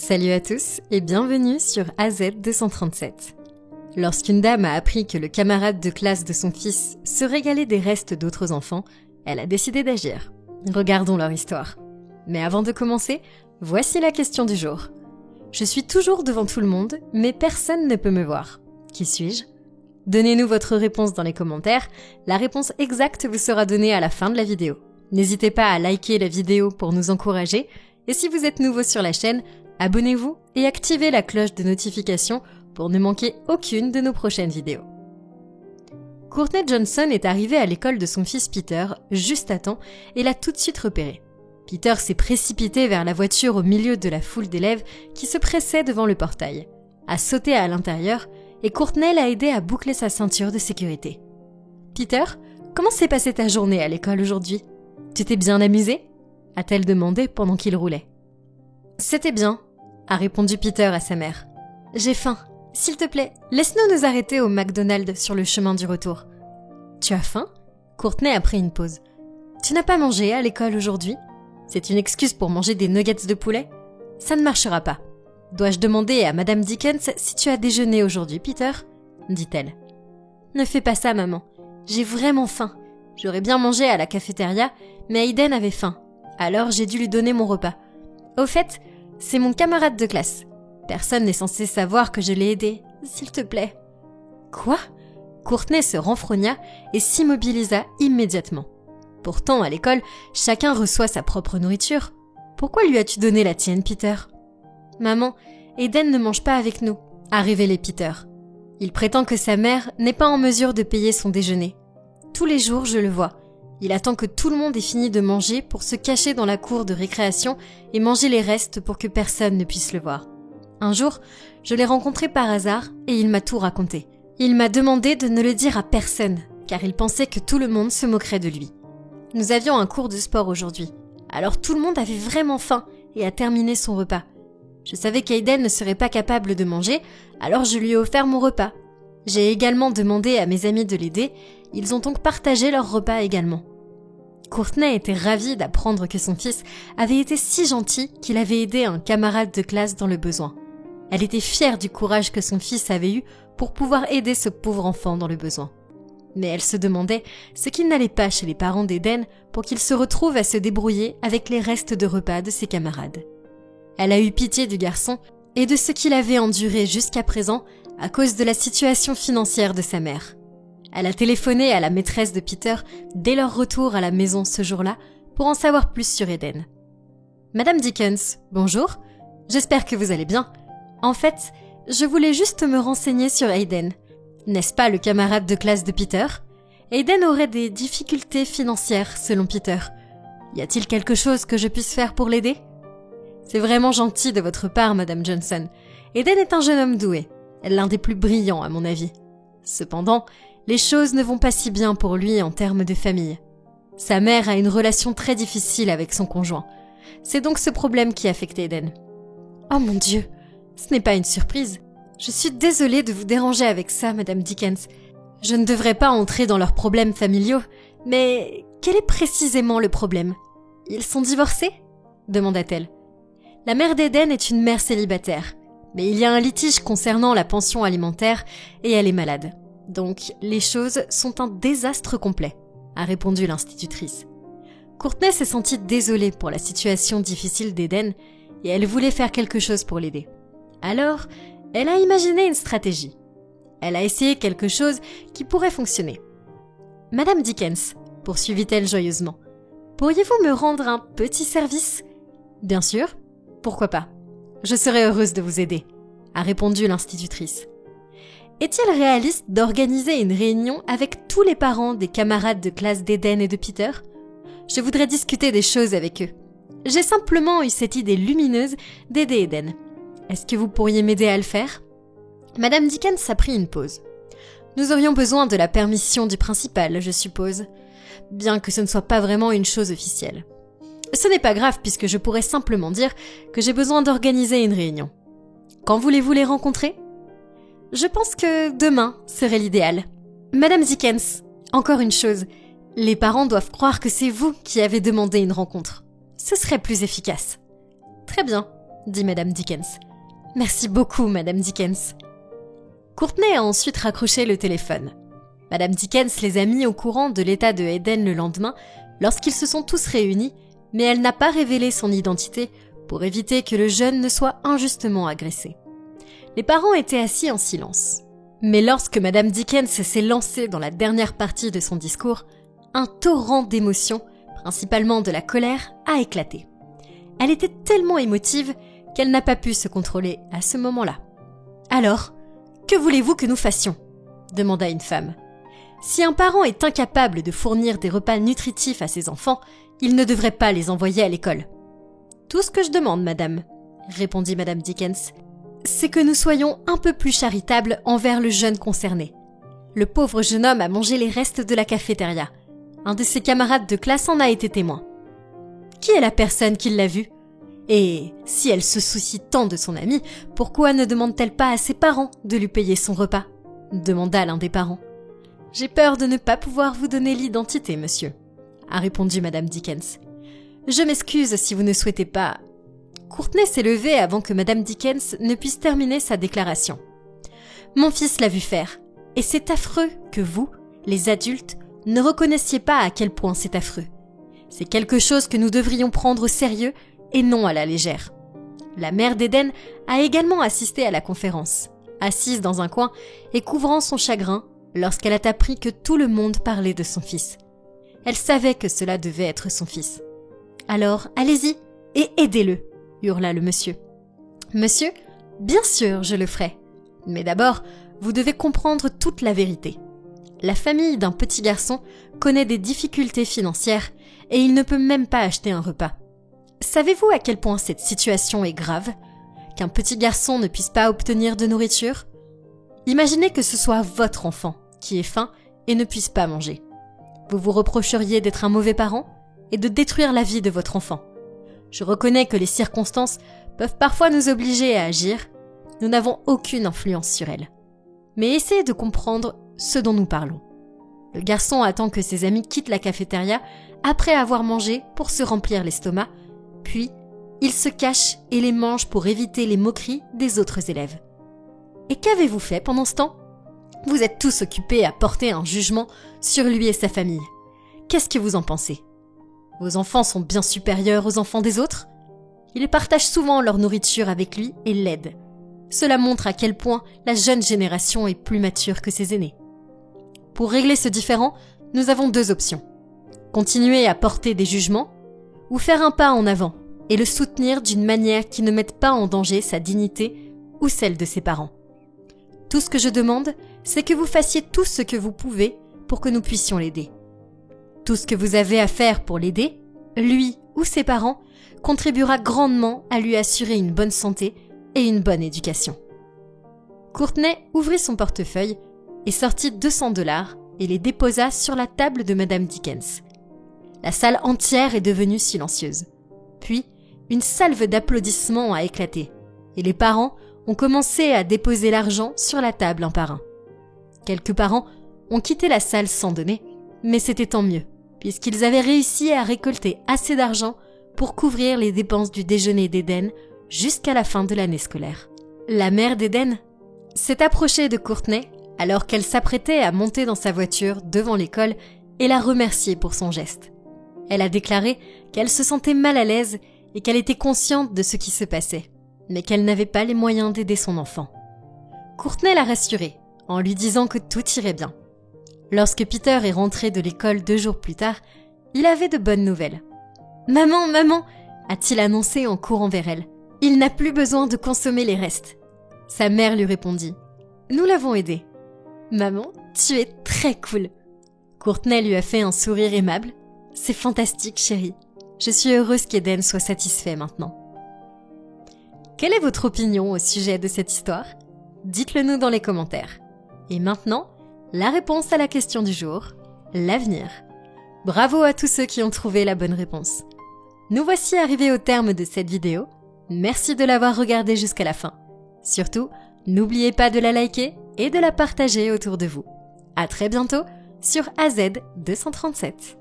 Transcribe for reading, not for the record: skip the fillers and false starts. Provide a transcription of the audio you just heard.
Salut à tous et bienvenue sur AZ237. Lorsqu'une dame a appris que le camarade de classe de son fils se régalait des restes d'autres enfants, elle a décidé d'agir. Regardons leur histoire. Mais avant de commencer, voici la question du jour. Je suis toujours devant tout le monde, mais personne ne peut me voir. Qui suis-je ? Donnez-nous votre réponse dans les commentaires. La réponse exacte vous sera donnée à la fin de la vidéo. N'hésitez pas à liker la vidéo pour nous encourager. Et si vous êtes nouveau sur la chaîne, abonnez-vous et activez la cloche de notification pour ne manquer aucune de nos prochaines vidéos. Courtney Johnson est arrivée à l'école de son fils Peter juste à temps et l'a tout de suite repéré. Peter s'est précipité vers la voiture au milieu de la foule d'élèves qui se pressaient devant le portail, a sauté à l'intérieur et Courtney l'a aidé à boucler sa ceinture de sécurité. « Peter, comment s'est passée ta journée à l'école aujourd'hui ? Tu t'es bien amusé ?» a-t-elle demandé pendant qu'il roulait. « C'était bien », a répondu Peter à sa mère. « J'ai faim. S'il te plaît, laisse-nous nous arrêter au McDonald's sur le chemin du retour. »« Tu as faim ?» Courtney a pris une pause. « Tu n'as pas mangé à l'école aujourd'hui ? C'est une excuse pour manger des nuggets de poulet ? Ça ne marchera pas. Dois-je demander à Madame Dickens si tu as déjeuné aujourd'hui, Peter ? Dit-elle. « Ne fais pas ça, maman. J'ai vraiment faim. J'aurais bien mangé à la cafétéria, mais Hayden avait faim. Alors j'ai dû lui donner mon repas. Au fait, c'est mon camarade de classe. Personne n'est censé savoir que je l'ai aidé. S'il te plaît. » Quoi ? Courtney se renfrogna et s'immobilisa immédiatement. Pourtant, à l'école, chacun reçoit sa propre nourriture. Pourquoi lui as-tu donné la tienne, Peter ? Maman, Hayden ne mange pas avec nous, a révélé Peter. Il prétend que sa mère n'est pas en mesure de payer son déjeuner. Tous les jours, je le vois. Il attend que tout le monde ait fini de manger pour se cacher dans la cour de récréation et manger les restes pour que personne ne puisse le voir. Un jour, je l'ai rencontré par hasard et il m'a tout raconté. Il m'a demandé de ne le dire à personne, car il pensait que tout le monde se moquerait de lui. Nous avions un cours de sport aujourd'hui, alors tout le monde avait vraiment faim et a terminé son repas. Je savais qu'Hayden ne serait pas capable de manger, alors je lui ai offert mon repas. J'ai également demandé à mes amis de l'aider, ils ont donc partagé leur repas également. Courtney était ravie d'apprendre que son fils avait été si gentil qu'il avait aidé un camarade de classe dans le besoin. Elle était fière du courage que son fils avait eu pour pouvoir aider ce pauvre enfant dans le besoin. Mais elle se demandait ce qui n'allait pas chez les parents d'Hayden pour qu'il se retrouve à se débrouiller avec les restes de repas de ses camarades. Elle a eu pitié du garçon et de ce qu'il avait enduré jusqu'à présent à cause de la situation financière de sa mère. Elle a téléphoné à la maîtresse de Peter dès leur retour à la maison ce jour-là pour en savoir plus sur Hayden. « Madame Dickens, bonjour. J'espère que vous allez bien. En fait, je voulais juste me renseigner sur Hayden. N'est-ce pas le camarade de classe de Peter ? Hayden aurait des difficultés financières, selon Peter. Y a-t-il quelque chose que je puisse faire pour l'aider ? C'est vraiment gentil de votre part, Madame Johnson. Hayden est un jeune homme doué, l'un des plus brillants à mon avis. Cependant, les choses ne vont pas si bien pour lui en termes de famille. Sa mère a une relation très difficile avec son conjoint. C'est donc ce problème qui affecte Hayden. Oh mon Dieu, ce n'est pas une surprise. Je suis désolée de vous déranger avec ça, Madame Dickens. Je ne devrais pas entrer dans leurs problèmes familiaux, mais quel est précisément le problème ? Ils sont divorcés ? Demanda-t-elle. La mère d'Hayden est une mère célibataire, mais il y a un litige concernant la pension alimentaire et elle est malade. Donc, les choses sont un désastre complet, a répondu l'institutrice. Courtney s'est sentie désolée pour la situation difficile d'Hayden et elle voulait faire quelque chose pour l'aider. Alors, elle a imaginé une stratégie. Elle a essayé quelque chose qui pourrait fonctionner. « Madame Dickens, poursuivit-elle joyeusement, pourriez-vous me rendre un petit service ? » « Bien sûr, pourquoi pas ? Je serai heureuse de vous aider, » a répondu l'institutrice. Est-il réaliste d'organiser une réunion avec tous les parents des camarades de classe d'Hayden et de Peter ? Je voudrais discuter des choses avec eux. J'ai simplement eu cette idée lumineuse d'aider Hayden. Est-ce que vous pourriez m'aider à le faire ? Madame Dickens a pris une pause. Nous aurions besoin de la permission du principal, je suppose, bien que ce ne soit pas vraiment une chose officielle. Ce n'est pas grave puisque je pourrais simplement dire que j'ai besoin d'organiser une réunion. Quand voulez-vous les rencontrer ? Je pense que demain serait l'idéal. Madame Dickens, encore une chose, les parents doivent croire que c'est vous qui avez demandé une rencontre. Ce serait plus efficace. Très bien, dit Madame Dickens. « Merci beaucoup, Madame Dickens. » Courtney a ensuite raccroché le téléphone. Madame Dickens les a mis au courant de l'état de Eden le lendemain lorsqu'ils se sont tous réunis, mais elle n'a pas révélé son identité pour éviter que le jeune ne soit injustement agressé. Les parents étaient assis en silence. Mais lorsque Madame Dickens s'est lancée dans la dernière partie de son discours, un torrent d'émotions, principalement de la colère, a éclaté. Elle était tellement émotive qu'elle n'a pas pu se contrôler à ce moment-là. « Alors, que voulez-vous que nous fassions ?» demanda une femme. « Si un parent est incapable de fournir des repas nutritifs à ses enfants, il ne devrait pas les envoyer à l'école. »« Tout ce que je demande, madame, » répondit Madame Dickens, « c'est que nous soyons un peu plus charitables envers le jeune concerné. Le pauvre jeune homme a mangé les restes de la cafétéria. Un de ses camarades de classe en a été témoin. Qui est la personne qui l'a vu ? Et si elle se soucie tant de son ami, pourquoi ne demande-t-elle pas à ses parents de lui payer son repas ? Demanda l'un des parents. « J'ai peur de ne pas pouvoir vous donner l'identité, monsieur, » a répondu Madame Dickens. « Je m'excuse si vous ne souhaitez pas... » Courtney s'est levée avant que Madame Dickens ne puisse terminer sa déclaration. « Mon fils l'a vu faire, et c'est affreux que vous, les adultes, ne reconnaissiez pas à quel point c'est affreux. C'est quelque chose que nous devrions prendre au sérieux et non à la légère. » La mère d'Eden a également assisté à la conférence, assise dans un coin et couvrant son chagrin lorsqu'elle a appris que tout le monde parlait de son fils. Elle savait que cela devait être son fils. « Alors, allez-y et aidez-le !» hurla le monsieur. « Monsieur, bien sûr, je le ferai. Mais d'abord, vous devez comprendre toute la vérité. La famille d'un petit garçon connaît des difficultés financières et il ne peut même pas acheter un repas. Savez-vous à quel point cette situation est grave ? Qu'un petit garçon ne puisse pas obtenir de nourriture ? Imaginez que ce soit votre enfant qui ait faim et ne puisse pas manger. Vous vous reprocheriez d'être un mauvais parent et de détruire la vie de votre enfant. Je reconnais que les circonstances peuvent parfois nous obliger à agir. Nous n'avons aucune influence sur elles. Mais essayez de comprendre ce dont nous parlons. Le garçon attend que ses amis quittent la cafétéria après avoir mangé pour se remplir l'estomac, puis il se cache et les mange pour éviter les moqueries des autres élèves. Et qu'avez-vous fait pendant ce temps ? Vous êtes tous occupés à porter un jugement sur lui et sa famille. Qu'est-ce que vous en pensez ? Vos enfants sont bien supérieurs aux enfants des autres ? Ils partagent souvent leur nourriture avec lui et l'aident. Cela montre à quel point la jeune génération est plus mature que ses aînés. Pour régler ce différend, nous avons deux options. Continuer à porter des jugements ou faire un pas en avant et le soutenir d'une manière qui ne mette pas en danger sa dignité ou celle de ses parents. Tout ce que je demande, c'est que vous fassiez tout ce que vous pouvez pour que nous puissions l'aider. Tout ce que vous avez à faire pour l'aider, lui ou ses parents, contribuera grandement à lui assurer une bonne santé et une bonne éducation. Courtney ouvrit son portefeuille et sortit $200 et les déposa sur la table de Madame Dickens. La salle entière est devenue silencieuse. Puis, une salve d'applaudissements a éclaté et les parents ont commencé à déposer l'argent sur la table un par un. Quelques parents ont quitté la salle sans donner, mais c'était tant mieux, puisqu'ils avaient réussi à récolter assez d'argent pour couvrir les dépenses du déjeuner d'Eden jusqu'à la fin de l'année scolaire. La mère d'Eden s'est approchée de Courtney alors qu'elle s'apprêtait à monter dans sa voiture devant l'école et l'a remerciée pour son geste. Elle a déclaré qu'elle se sentait mal à l'aise et qu'elle était consciente de ce qui se passait, mais qu'elle n'avait pas les moyens d'aider son enfant. Courtney l'a rassurée en lui disant que tout irait bien. Lorsque Peter est rentré de l'école 2 jours plus tard, il avait de bonnes nouvelles. « Maman, maman !» a-t-il annoncé en courant vers elle. « Il n'a plus besoin de consommer les restes. » Sa mère lui répondit. « Nous l'avons aidé. »« Maman, tu es très cool. » Courtney lui a fait un sourire aimable. « C'est fantastique, chérie. Je suis heureuse qu'Eden soit satisfait maintenant. » Quelle est votre opinion au sujet de cette histoire ? Dites-le nous dans les commentaires. Et maintenant, la réponse à la question du jour, l'avenir. Bravo à tous ceux qui ont trouvé la bonne réponse. Nous voici arrivés au terme de cette vidéo. Merci de l'avoir regardée jusqu'à la fin. Surtout, n'oubliez pas de la liker et de la partager autour de vous. À très bientôt sur AZ 237.